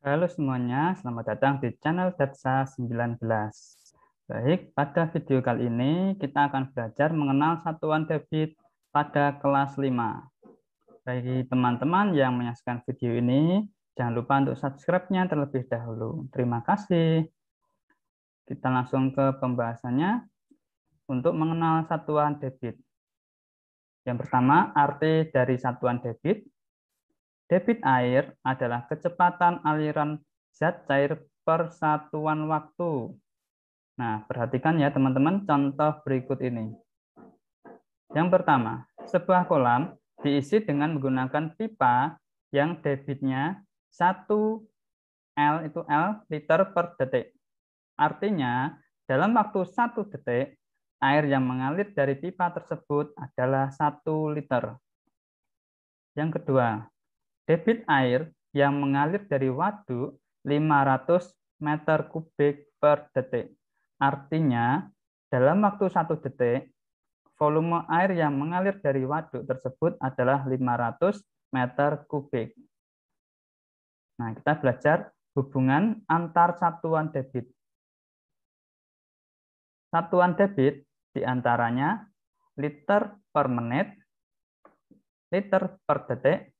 Halo semuanya, selamat datang di channel Datsa 19. Baik, pada video kali ini kita akan belajar mengenal satuan debit pada kelas 5. Bagi teman-teman yang menyaksikan video ini, jangan lupa untuk subscribe-nya terlebih dahulu. Terima kasih. Kita langsung ke pembahasannya untuk mengenal satuan debit. Yang pertama, arti dari satuan debit. Debit air adalah kecepatan aliran zat cair per satuan waktu. Nah, perhatikan ya teman-teman contoh berikut ini. Yang pertama, sebuah kolam diisi dengan menggunakan pipa yang debitnya 1 L itu L liter per detik. Artinya, dalam waktu 1 detik, air yang mengalir dari pipa tersebut adalah 1 liter. Yang kedua, debit air yang mengalir dari waduk 500 meter kubik per detik. Artinya, dalam waktu 1 detik, volume air yang mengalir dari waduk tersebut adalah 500 meter kubik. Nah, kita belajar hubungan antar satuan debit. Satuan debit diantaranya liter per menit, liter per detik,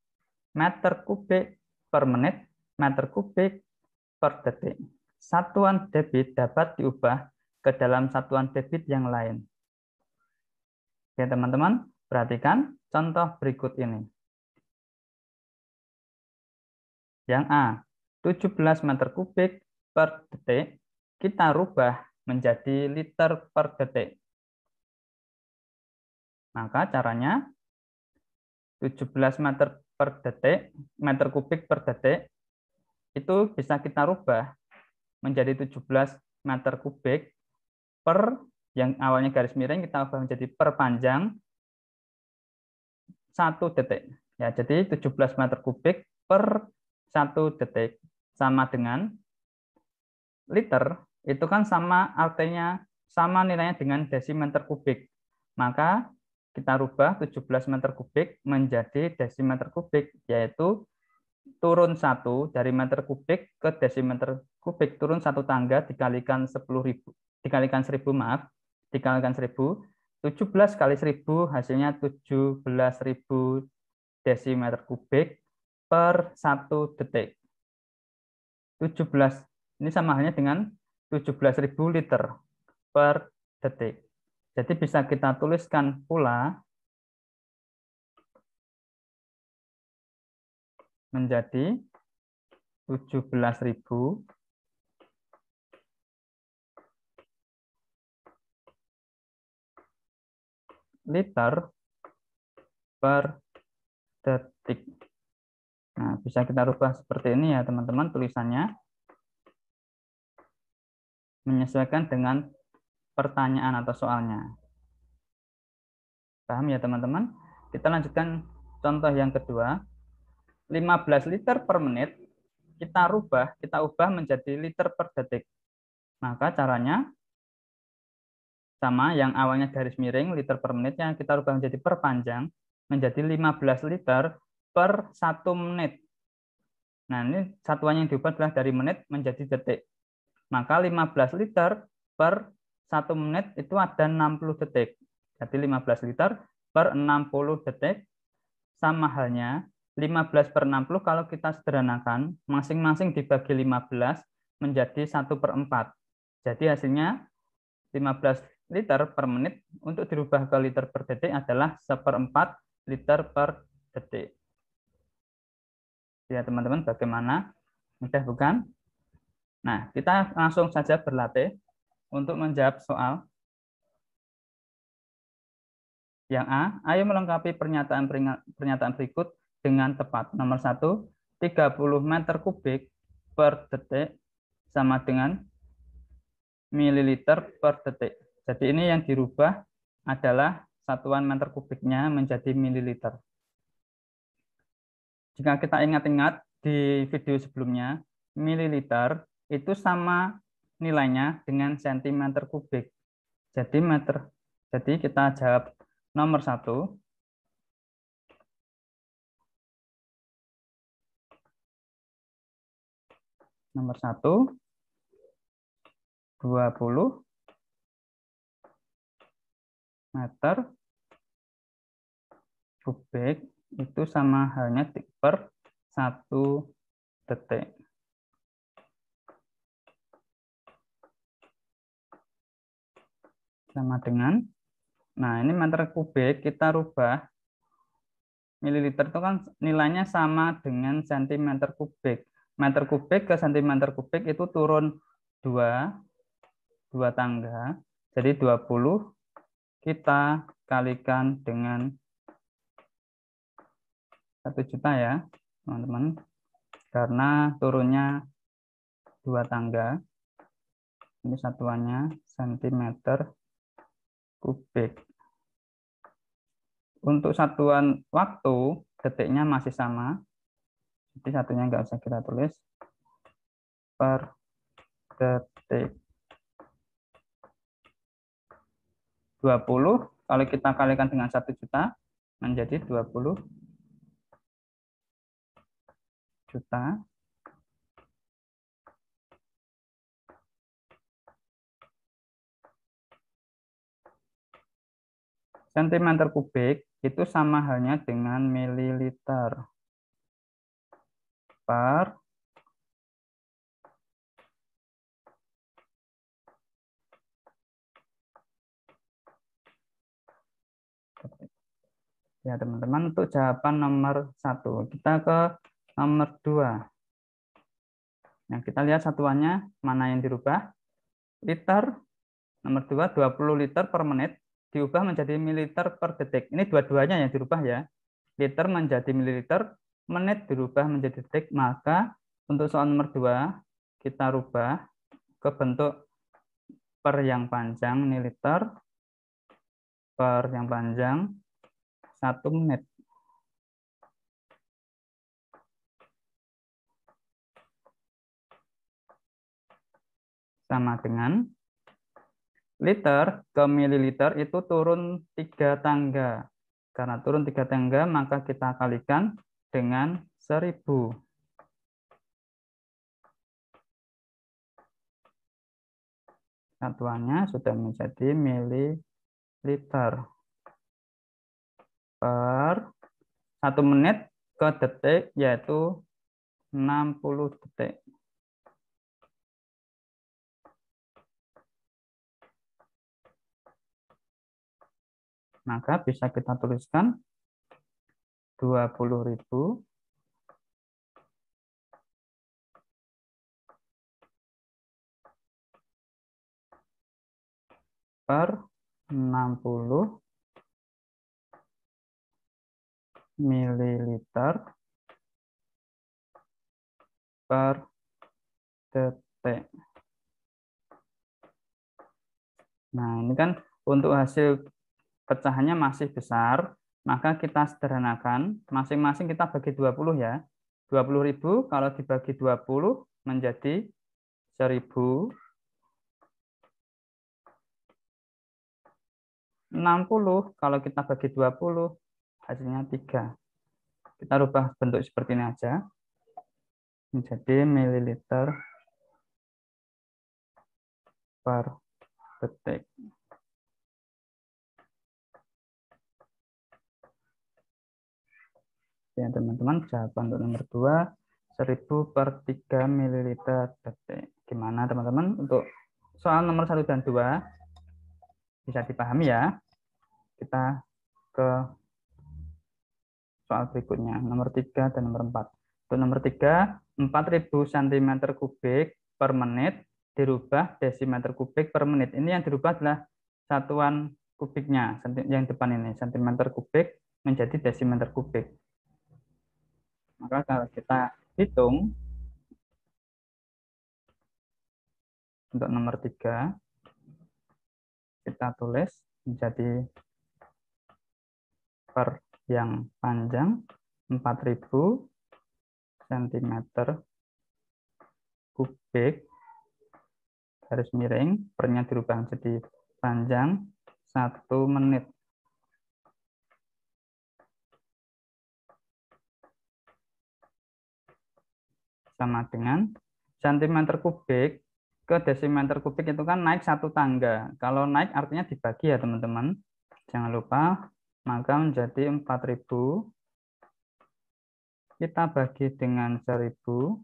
meter kubik per menit, meter kubik per detik. Satuan debit dapat diubah ke dalam satuan debit yang lain. Oke, teman-teman, perhatikan contoh berikut ini. Yang A, 17 meter kubik per detik, kita rubah menjadi liter per detik. Maka caranya 17 meter kubik per detik itu bisa kita rubah menjadi 17 meter kubik per yang awalnya garis miring kita ubah menjadi per panjang 1 detik. Ya, jadi 17 meter kubik per 1 detik sama dengan liter itu kan sama artinya sama nilainya dengan desimeter kubik. Maka kita rubah 17 meter kubik menjadi desimeter kubik, yaitu turun 1 dari meter kubik ke desimeter kubik, turun 1 tangga dikalikan 10.000, dikalikan 1000, maaf, dikalikan 1000, 17 kali 1000 hasilnya 17.000 desimeter kubik per 1 detik. 17 ini sama halnya dengan 17.000 liter per detik. Jadi bisa kita tuliskan pula menjadi 17.000 liter per detik. Nah, bisa kita rubah seperti ini ya teman-teman tulisannya, menyesuaikan dengan pertanyaan atau soalnya. Paham ya teman-teman? Kita lanjutkan contoh yang kedua. 15 liter per menit kita ubah menjadi liter per detik. Maka caranya sama, yang awalnya garis miring liter per menitnya kita rubah menjadi per panjang menjadi 15 liter per 1 menit. Nah, ini satuan yang diubah adalah dari menit menjadi detik. Maka 15 liter per 1 menit itu ada 60 detik. Jadi 15 liter per 60 detik sama halnya 15 per 60 kalau kita sederhanakan, masing-masing dibagi 15 menjadi 1/4. Jadi hasilnya 15 liter per menit untuk dirubah ke liter per detik adalah 1/4 liter per detik. Ya teman-teman, bagaimana? Mudah bukan? Nah, kita langsung saja berlatih untuk menjawab soal. Yang A, ayo melengkapi pernyataan berikut dengan tepat. Nomor 1, 30 meter kubik per detik sama dengan mililiter per detik. Jadi ini yang dirubah adalah satuan meter kubiknya menjadi mililiter. Jika kita ingat-ingat di video sebelumnya, mililiter itu sama nilainya dengan sentimeter kubik. Jadi kita jawab nomor 1. Nomor 1, 20 meter kubik itu sama halnya per 1 detik. Sama dengan, nah ini meter kubik kita rubah, mililiter itu kan nilainya sama dengan sentimeter kubik. Meter kubik ke sentimeter kubik itu turun 2 tangga. Jadi 20 kita kalikan dengan 1 juta ya, teman-teman. Karena turunnya 2 tangga. Ini satuannya sentimeter kubik. Untuk satuan waktu, detiknya masih sama. Jadi satunya nggak usah kita tulis. Per detik. 20, kalau kita kalikan dengan 1 juta, menjadi 20 juta. Sentimeter kubik itu sama halnya dengan mililiter per detik. Ya teman-teman, untuk jawaban nomor 1. Kita ke nomor 2. Nah, kita lihat satuannya mana yang dirubah. Liter, nomor 2, 20 liter per menit diubah menjadi mililiter per detik. Ini dua-duanya yang dirubah ya. Liter menjadi mililiter, menit dirubah menjadi detik. Maka untuk soal nomor 2, kita rubah ke bentuk per yang panjang, ini liter, per yang panjang, 1 menit. Sama dengan liter ke mililiter itu turun 3 tangga. Karena turun 3 tangga, maka kita kalikan dengan 1000. Satuannya sudah menjadi mililiter. Per 1 menit ke detik, yaitu 60 detik. Maka bisa kita tuliskan 20.000 per 60 mililiter per detik. Nah, ini kan untuk hasil pecahannya masih besar, maka kita sederhanakan, masing-masing kita bagi 20 ya. 20.000 kalau dibagi 20 menjadi 1000. 60 kalau kita bagi 20 hasilnya 3. Kita rubah bentuk seperti ini aja. Menjadi mililiter per detik. Ya teman-teman, jawaban untuk nomor 2, 1000 per 3 mililiter detik. Gimana teman-teman untuk soal nomor 1 dan 2? Bisa dipahami ya. Kita ke soal berikutnya, nomor 3 dan nomor 4. Untuk nomor 3, 4000 cm kubik per menit dirubah desimeter kubik per menit. Ini yang dirubah adalah satuan kubiknya, yang depan ini, cm kubik menjadi desimeter kubik. Maka kalau kita hitung, untuk nomor 3, kita tulis menjadi per yang panjang 4000 cm kubik, garis miring, pernya dirubah menjadi panjang 1 menit. Sama dengan Sentimeter kubik ke desimeter kubik itu kan naik satu tangga. Kalau naik artinya dibagi ya teman-teman. Jangan lupa, maka menjadi 4.000. Kita bagi dengan 1.000.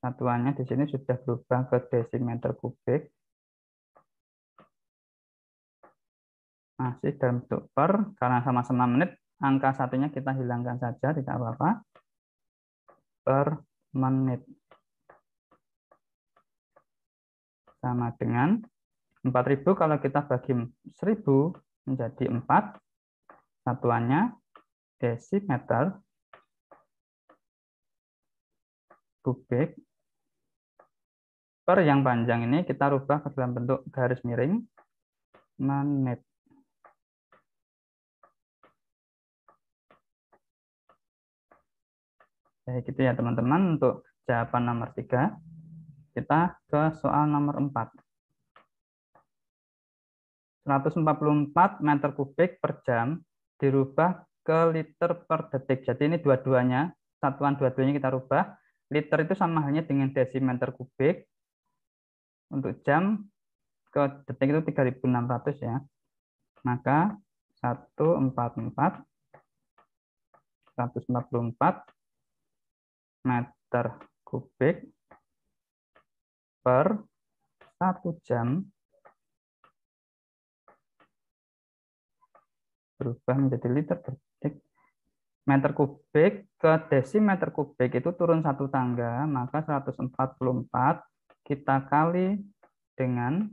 Satuannya di sini sudah berubah ke desimeter kubik. Masih dalam bentuk per, karena sama-sama menit, angka satunya kita hilangkan saja, tidak apa-apa. Per menit. Sama dengan 4.000 kalau kita bagi 1.000 menjadi 4. Satuannya desimeter kubik. Per yang panjang ini kita rubah ke dalam bentuk garis miring menit. Baik, gitu ya teman-teman untuk jawaban nomor 3. Kita ke soal nomor 4. 144 meter kubik per jam dirubah ke liter per detik. Jadi ini dua-duanya, satuan dua-duanya kita rubah. Liter itu sama halnya dengan desimeter kubik. Untuk jam ke detik itu 3.600 ya. Maka 144 meter kubik per 1 jam berubah menjadi liter per detik. Meter kubik ke desimeter kubik itu turun satu tangga, maka 144 kita kali dengan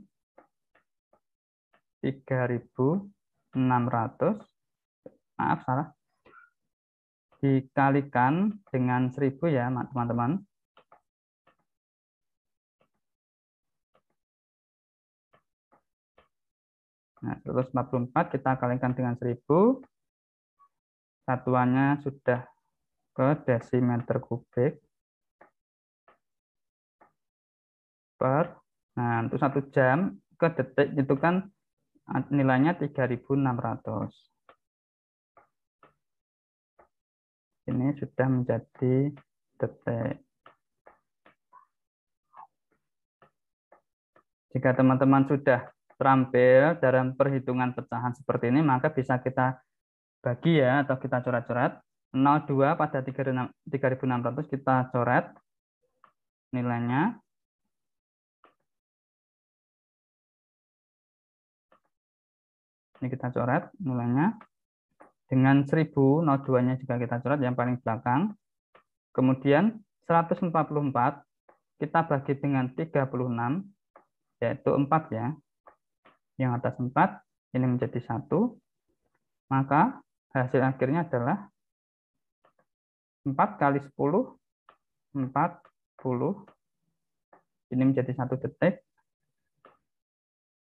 3.600, maaf salah, dikalikan dengan 1.000 ya teman-teman. Nah, 144 kita kalikan dengan 1.000, satuannya sudah ke desimeter kubik per, nah untuk 1 jam ke detik itu kan nilainya 3.600. Ini sudah menjadi detik. Jika teman-teman sudah terampil dalam perhitungan pecahan seperti ini, maka bisa kita bagi ya, atau kita coret-coret. 0,2 pada 3.600 kita coret nilainya. Ini kita coret nilainya. Dengan 1.000, 0,2-nya juga kita coret yang paling belakang. Kemudian 144 kita bagi dengan 36, yaitu 4 ya. Yang atas 4, ini menjadi 1. Maka hasil akhirnya adalah 4 kali 10, 40. Ini menjadi 1 detik.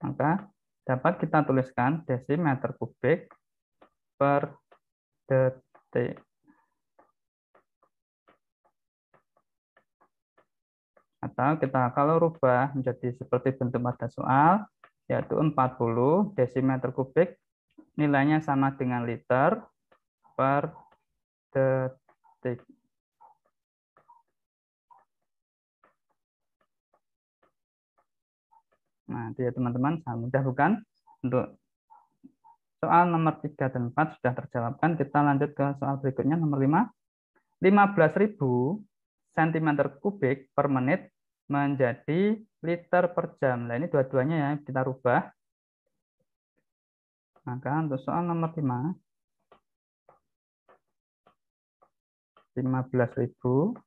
Maka dapat kita tuliskan desimeter kubik per detik. Atau kita kalau rubah menjadi seperti bentuk pada soal, yaitu 40 desimeter kubik, nilainya sama dengan liter per detik. Nah, itu ya teman-teman, sangat mudah bukan? Untuk soal nomor 3 dan 4 sudah terjawabkan. Kita lanjut ke soal berikutnya, nomor 5. 15.000 cm kubik per menit menjadi liter per jam. Nah, ini dua-duanya ya, kita rubah. Maka untuk soal nomor 5, 15.000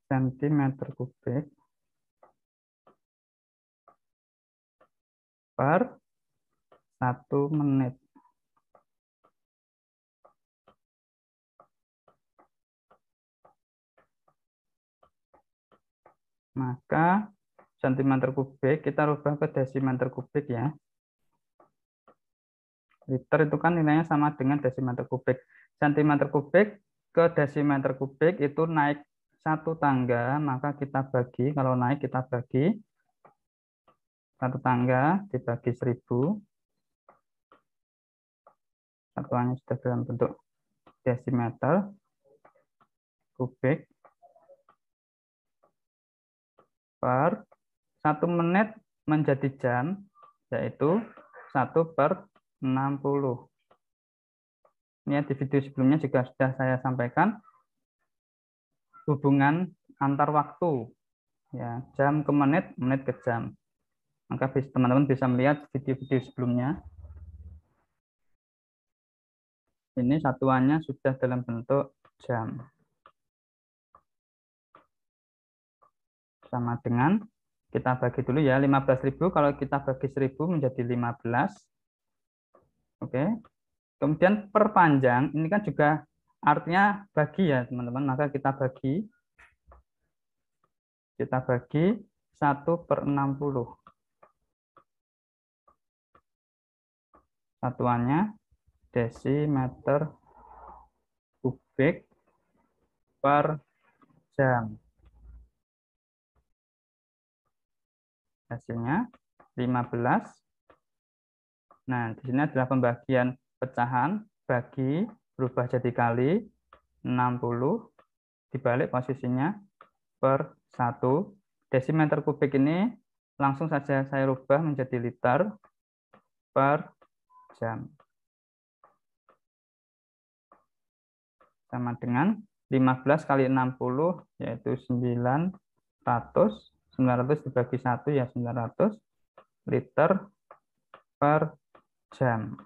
cm kubik per 1 menit. Maka cm kubik kita rubah ke desimeter kubik ya. Liter itu kan nilainya sama dengan desimeter kubik. Cm kubik ke desimeter kubik itu naik satu tangga, maka kita bagi, kalau naik kita bagi Satu tangga dibagi 1000. Satuannya sudah dalam bentuk desimeter kubik per 1 menit menjadi jam, yaitu 1/60. Ini di video sebelumnya juga sudah saya sampaikan hubungan antar waktu, ya, jam ke menit, menit ke jam. Maka teman-teman bisa melihat video-video sebelumnya. Ini satuannya sudah dalam bentuk jam. Sama dengan, kita bagi dulu ya, 15.000 kalau kita bagi 1000 menjadi 15. Oke. Kemudian perpanjang, ini kan juga artinya bagi ya teman-teman. Maka kita bagi 1/60. Satuannya desimeter kubik per jam. Hasilnya 15. Nah, di sini adalah pembagian pecahan, bagi, berubah jadi kali, 60, dibalik posisinya, per 1. Desimeter kubik ini langsung saja saya rubah menjadi liter per jam. Sama dengan 15 kali 60, yaitu 900. 900 dibagi 1 ya 900 liter per jam.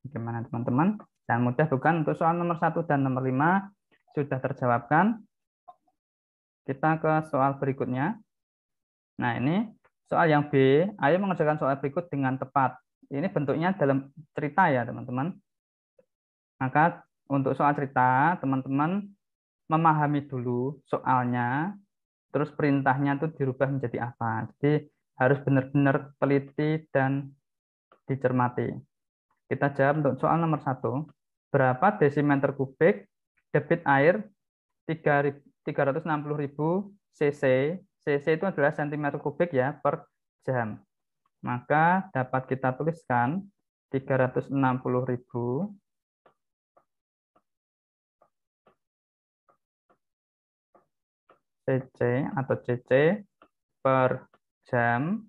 Bagaimana teman-teman? Jangan mudah bukan? Untuk soal nomor 1 dan nomor 5 sudah terjawabkan. Kita ke soal berikutnya. Nah, ini soal yang B. Ayo mengerjakan soal berikut dengan tepat. Ini bentuknya dalam cerita ya, teman-teman. Maka untuk soal cerita, teman-teman memahami dulu soalnya, terus perintahnya itu dirubah menjadi apa. Jadi harus benar-benar teliti dan dicermati. Kita jawab untuk soal nomor 1. Berapa desimeter kubik debit air 360.000 cc. cc itu adalah cm kubik ya per jam. Maka dapat kita tuliskan 360.000 cc atau cc per jam.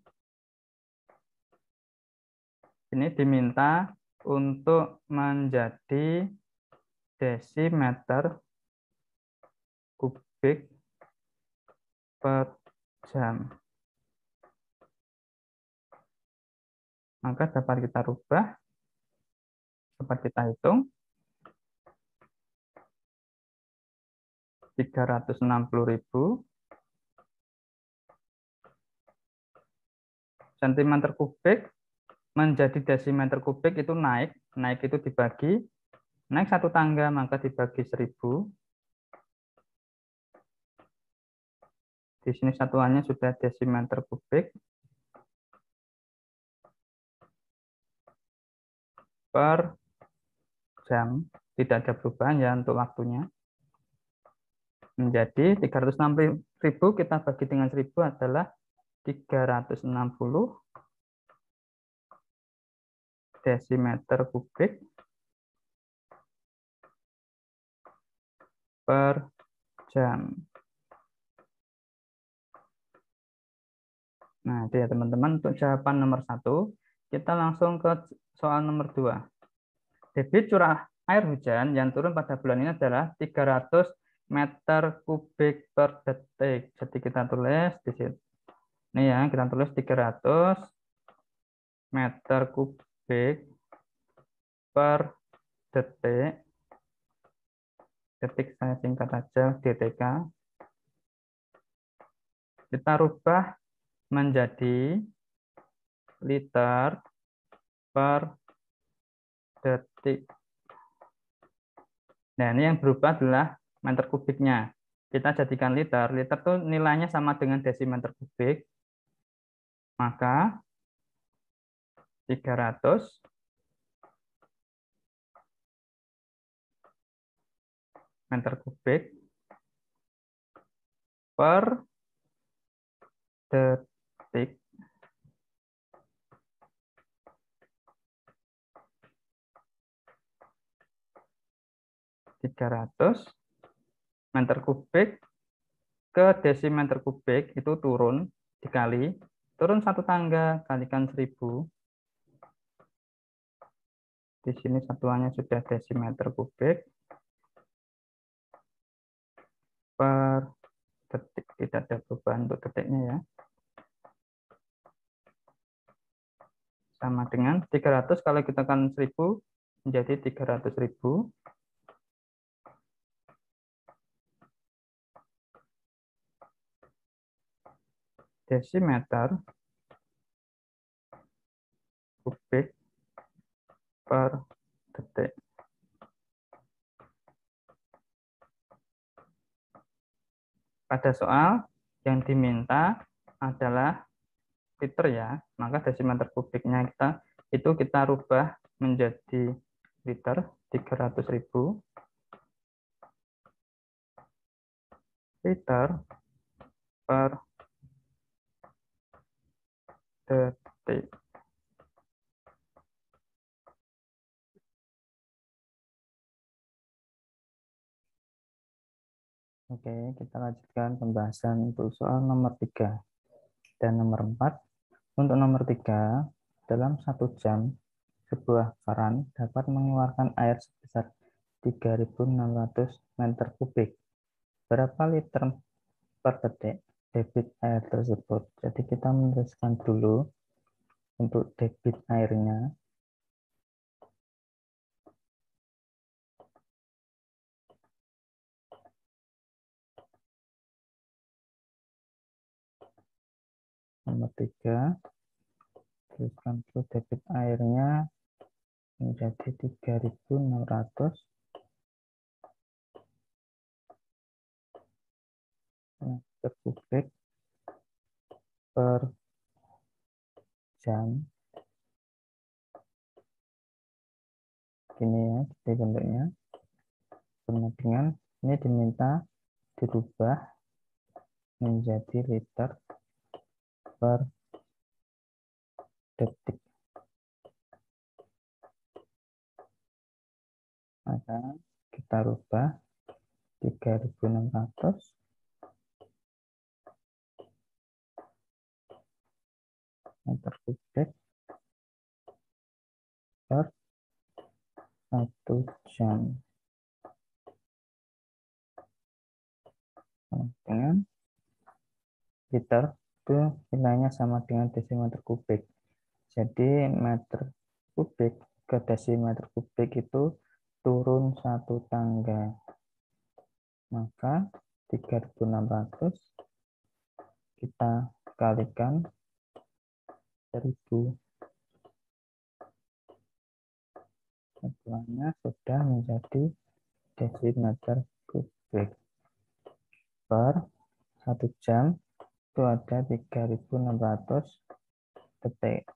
Ini diminta untuk menjadi desimeter kubik per jam. Maka dapat kita rubah, dapat kita hitung. 360.000 cm kubik menjadi desimeter kubik itu naik. Naik itu dibagi, naik satu tangga maka dibagi 1000. Di sini satuannya sudah desimeter kubik per jam. Tidak ada perubahan ya untuk waktunya. Menjadi 360.000 kita bagi dengan 1000 adalah 360 desimeter kubik per jam. Nah, itu ya teman-teman untuk jawaban nomor 1. Kita langsung ke soal nomor 2. Debit curah air hujan yang turun pada bulan ini adalah 300 meter kubik per detik. Jadi kita tulis di sini. Ini ya, kita tulis 300 meter kubik per detik. Detik saya singkat aja, DTK. Kita rubah menjadi liter per detik. Nah, ini yang berubah adalah meter kubiknya. Kita jadikan liter. Liter itu nilainya sama dengan desimeter kubik. Maka 300 meter kubik per detik. 300 meter kubik ke desimeter kubik itu turun satu tangga, kalikan 1000. Di sini satuannya sudah desimeter kubik per detik, tidak ada perubahan untuk detiknya ya. Sama dengan 300 kalau kita kan 1000 menjadi 300.000 desimeter kubik per detik. Pada soal yang diminta adalah liter ya, maka desimeter kubiknya kita rubah menjadi liter, 300.000 liter per detik. Oke, kita lanjutkan pembahasan untuk soal nomor 3 dan nomor 4. Untuk nomor 3, dalam 1 jam, sebuah keran dapat mengeluarkan air sebesar 3.600 meter kubik. Berapa liter per detik debit air tersebut? Jadi kita menuliskan dulu untuk debit airnya. Nomor 3, tuliskan dulu debit airnya menjadi 3.600 meter kubik per jam. Gini ya, jadi bentuknya. Kemudian ini diminta dirubah menjadi liter per detik. Maka kita rubah 3.600 meter kubik per 1 jam. Dengan liter itu nilainya sama dengan desimeter kubik. Jadi meter kubik ke desimeter kubik itu turun satu tangga. Maka 3.600 kita kalikan 1000. Setelahnya sudah menjadi desimeter kubik per 1 jam itu ada 3.600 detik.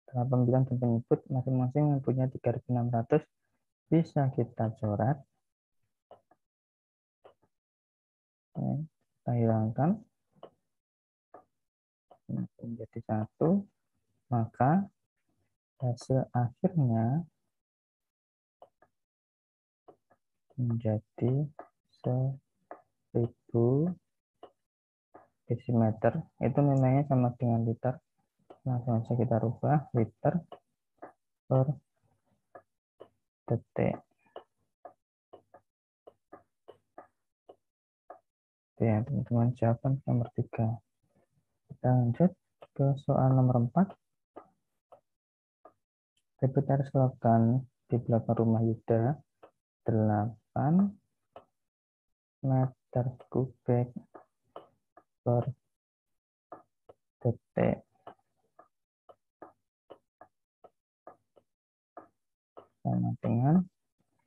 Dalam pembilang dan penyebut masing-masing mempunyai 3.600 bisa kita coret. Kita hilangkan menjadi 1, maka hasil akhirnya menjadi 1000 desimeter. Itu nilainya sama dengan liter. Langsung saja kita rubah liter per detik. Oke ya teman-teman, jawaban nomor 3. Kita lanjut ke soal nomor 4. Debit air selokan di belakang rumah Yuda 8 meter kubik per detik. Sama dengan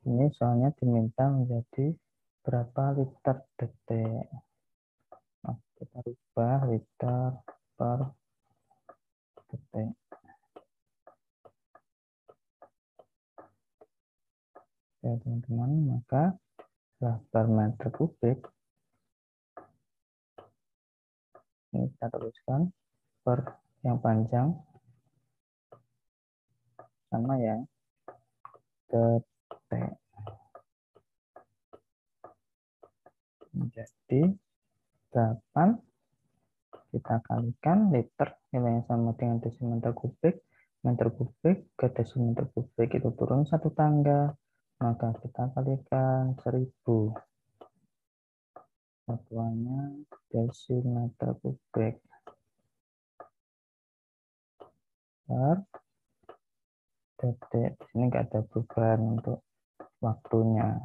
ini soalnya diminta menjadi berapa liter detik. Nah, kita rubah liter per detik. Ya teman-teman, maka per meter kubik Ini kita tuliskan per yang panjang sama yang detik. Jadi 8 kita kalikan liter nilainya sama dengan desimeter kubik. Meter kubik ke desimeter kubik itu turun satu tangga, maka kita kalikan 1000. Satuannya desimeter kubik per detik. Di sini nggak ada perubahan untuk waktunya.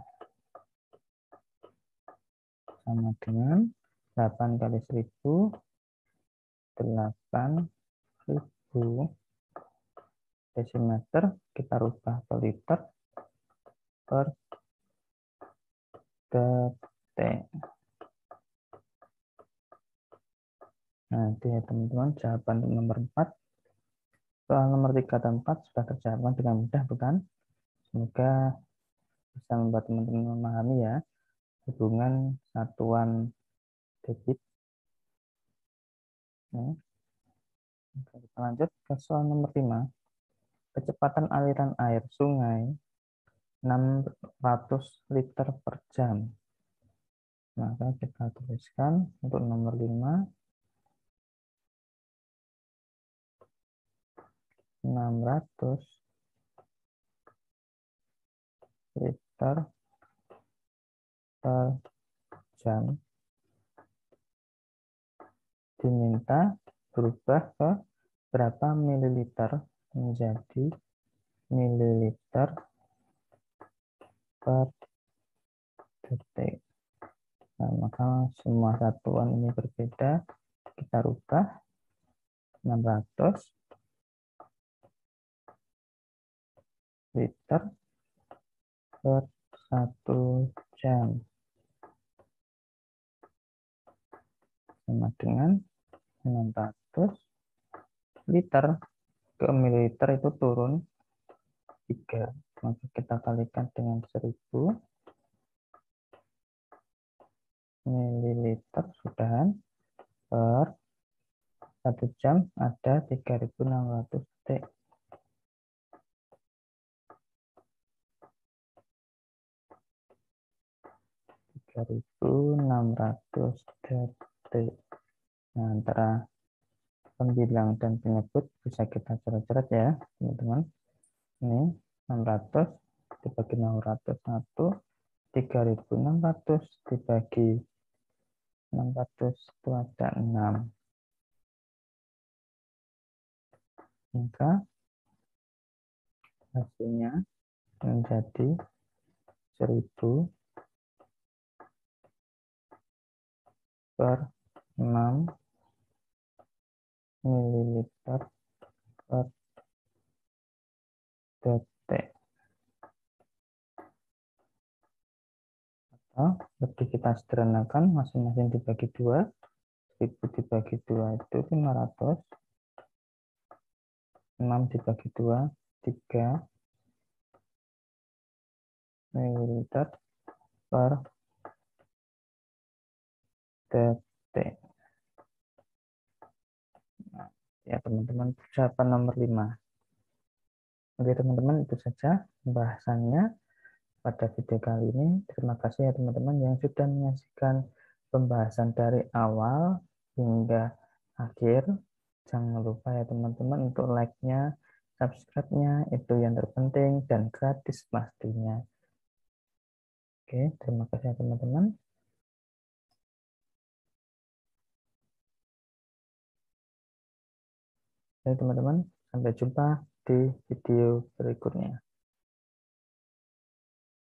Sama dengan 8 kali 1000, 8.000 desimeter kita rubah ke liter per detik. Nah, itu ya teman-teman jawaban untuk nomor 4. Soal nomor 3 dan 4 sudah terjawab dengan mudah, bukan? Semoga bisa membuat teman-teman memahami ya hubungan satuan debit. Nah, kita lanjut ke soal nomor 5. Kecepatan aliran air sungai 600 liter per jam. Maka kita tuliskan untuk nomor 5, 600 liter per jam diminta berubah ke berapa mililiter menjadi mililiter per detik. Nah, maka semua satuan ini berbeda. Kita rubah 600 liter per 1 jam sama dengan 600 liter ke mililiter itu turun 3. Maka kita kalikan dengan 1000 mililiter sudahan per 1 jam ada 3600 detik. 3600 detik. Nah, antara pembilang dan penyebut bisa kita coret-coret ya, teman-teman. Ini 600 dibagi 601, 3600 dibagi 600 itu ada 6. Maka hasilnya menjadi 1000 per 6 mililiter per detik. Atau lebih kita sederhanakan, masing-masing dibagi 2. 1000 dibagi 2 itu 500. 6 dibagi 2, 3 mililiter per detik. Nah, ya teman-teman, jawaban nomor 5. Oke teman-teman, itu saja pembahasannya pada video kali ini. Terima kasih ya teman-teman yang sudah menyaksikan pembahasan dari awal hingga akhir. Jangan lupa ya teman-teman untuk like-nya, subscribe-nya, itu yang terpenting dan gratis pastinya. Oke, terima kasih ya teman-teman. Oke teman-teman, sampai jumpa di video berikutnya.